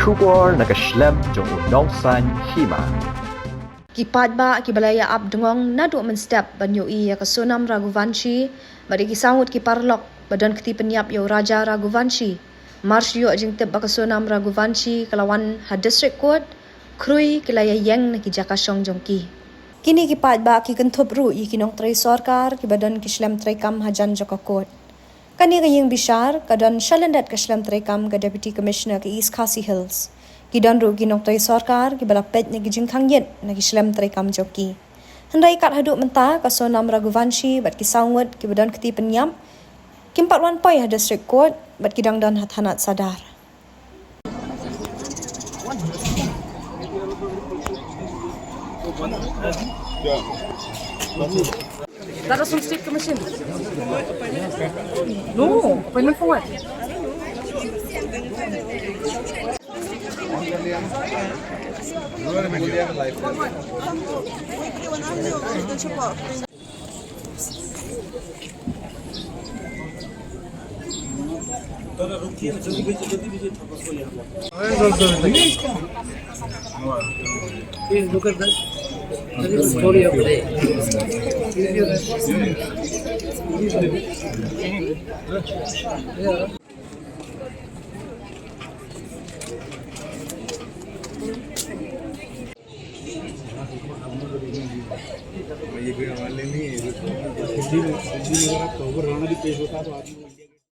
Shubor nakaslem jong unongsan hima. Kipadba kibalaya ab dengong nadu menstep banyo iya kasonam Raghuvanshi bari kisangut kiparlok badan keti penyap yo Raja Raghuvanshi mars yo ajeng teb bakasonam Raghuvanshi kelawan ha district court krui kilaya yang na kijakasong jongki kini kipadba ki kentup ru i kinong trai sarkar ki badan kislam trai kam hajan joka court kani kayeng bishar kadan shalandat kislam trai kam ka deputy commissioner ke East Khasi Hills Kidan ru ginok tay sarkar ki balapet ni gijing kangyet na kislam tray kam joki. Handai kat haduk mentah ka sonam Raghuvanshi bat kisangwat ki badan keti penyam. Kimpat wan poi ha district court bat kidang dan hathanat sadar. That was from State Commission. No, appointment for what? Please look at that. That is the story of the day. ये भी हमारे लिए नहीं है